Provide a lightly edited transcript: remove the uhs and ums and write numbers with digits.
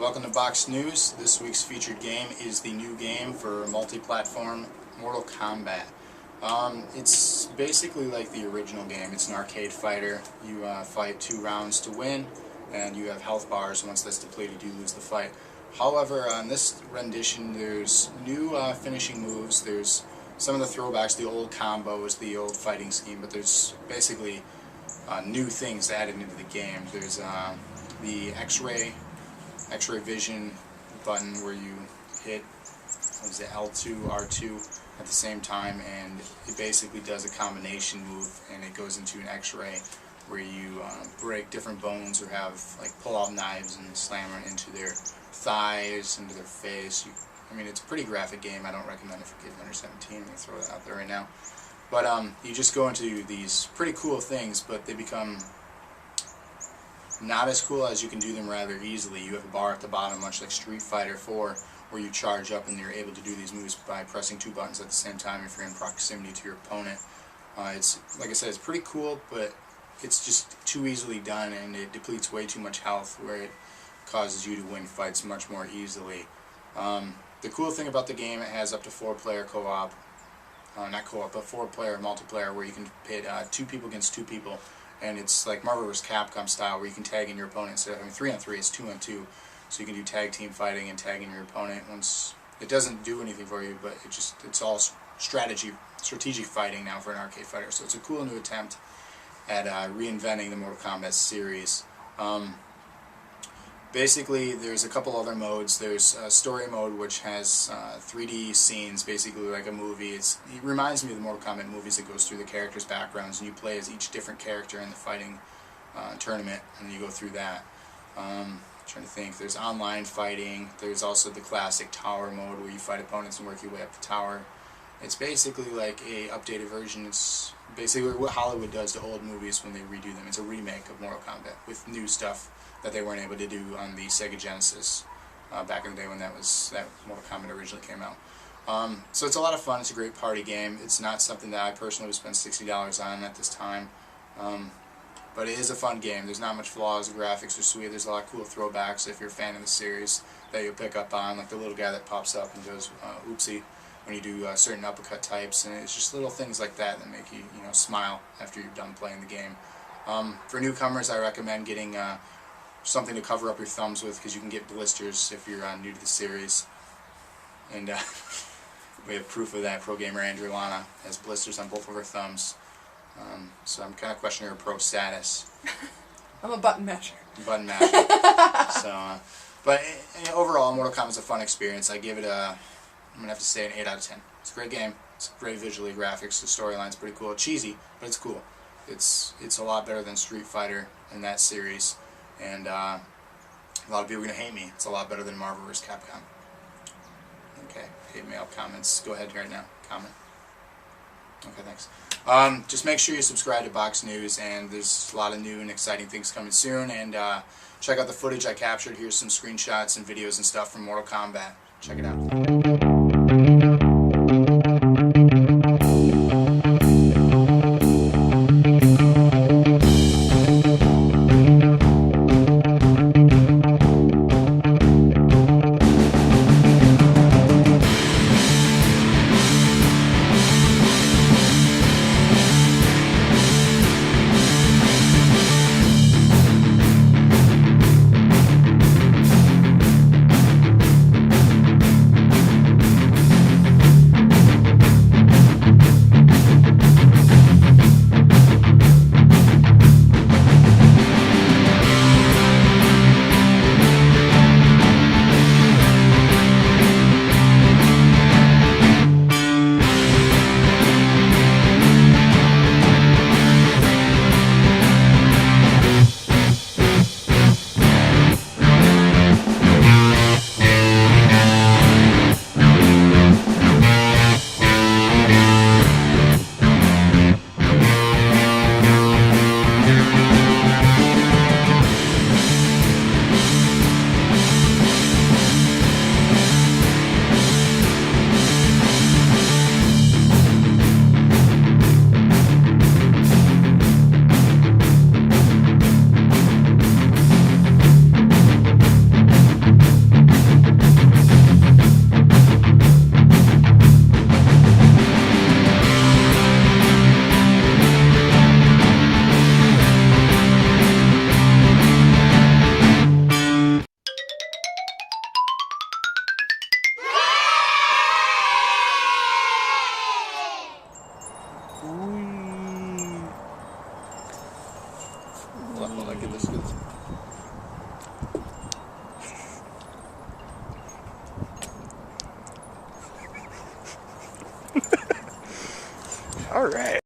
welcome to Box News. This week's featured game is the new game for multi-platform Mortal Kombat. It's basically like the original game. It's an arcade fighter. You fight 2 rounds to win, and you have health bars. Once that's depleted, you lose the fight. However, on this rendition, there's new finishing moves. There's some of the throwbacks, the old combos, the old fighting scheme, but there's basically new things added into the game. There's the X-ray vision button where you hit L2, R2 at the same time, and it basically does a combination move, and it goes into an X-ray where you break different bones or have pull out knives and slam it into their thighs, into their face. I mean, it's a pretty graphic game. I don't recommend it for kids under 17. I'm going to throw that out there right now. But you just go into these pretty cool things, but they become not as cool as you can do them rather easily. You have a bar at the bottom, much like Street Fighter 4, where you charge up and you're able to do these moves by pressing 2 buttons at the same time if you're in proximity to your opponent. It's, like I said, it's pretty cool, but it's just too easily done, and it depletes way too much health, where it causes you to win fights much more easily. The cool thing about the game, it has up to 4-player co-op, not co-op, but 4-player multiplayer, where you can pit 2 people against 2 people. And it's like Marvel vs. Capcom style, where you can tag in your opponent. Instead of having 3-on-3, it's 2-on-2. So you can do tag team fighting and tag in your opponent. Once it doesn't do anything for you, but it's all strategic fighting now for an arcade fighter. So it's a cool new attempt at reinventing the Mortal Kombat series. Basically, there's a couple other modes. There's a story mode, which has 3D scenes, basically like a movie. It reminds me of the Mortal Kombat movies. That goes through the characters' backgrounds, and you play as each different character in the fighting tournament, and you go through that. Trying to think. There's online fighting. There's also the classic tower mode, where you fight opponents and work your way up the tower. It's basically like a updated version. It's basically what Hollywood does to old movies when they redo them. It's a remake of Mortal Kombat with new stuff that they weren't able to do on the Sega Genesis back in the day when that Mortal Kombat originally came out. So it's a lot of fun. It's a great party game. It's not something that I personally would spend $60 on at this time, but it is a fun game. There's not much flaws. The graphics are sweet. There's a lot of cool throwbacks if you're a fan of the series that you'll pick up on, like the little guy that pops up and goes oopsie when you do certain uppercut types, and it's just little things like that that make you smile after you're done playing the game. For newcomers, I recommend getting something to cover up your thumbs with, because you can get blisters if you're new to the series. And we have proof of that. Pro gamer Andrew Lana has blisters on both of her thumbs. So I'm kind of questioning her pro status. I'm a button masher. Button masher. But overall, Mortal Kombat is a fun experience. I give it I'm going to have to say an 8 out of 10. It's a great game. It's great visually, graphics. The storyline's pretty cool. Cheesy, but it's cool. It's a lot better than Street Fighter in that series. And a lot of people are going to hate me. It's a lot better than Marvel vs. Capcom. Okay, hate mail, comments. Go ahead right now. Comment. Okay, thanks. Just make sure you subscribe to Box News, and there's a lot of new and exciting things coming soon. And check out the footage I captured. Here's some screenshots and videos and stuff from Mortal Kombat. Check it out. Get this. All right.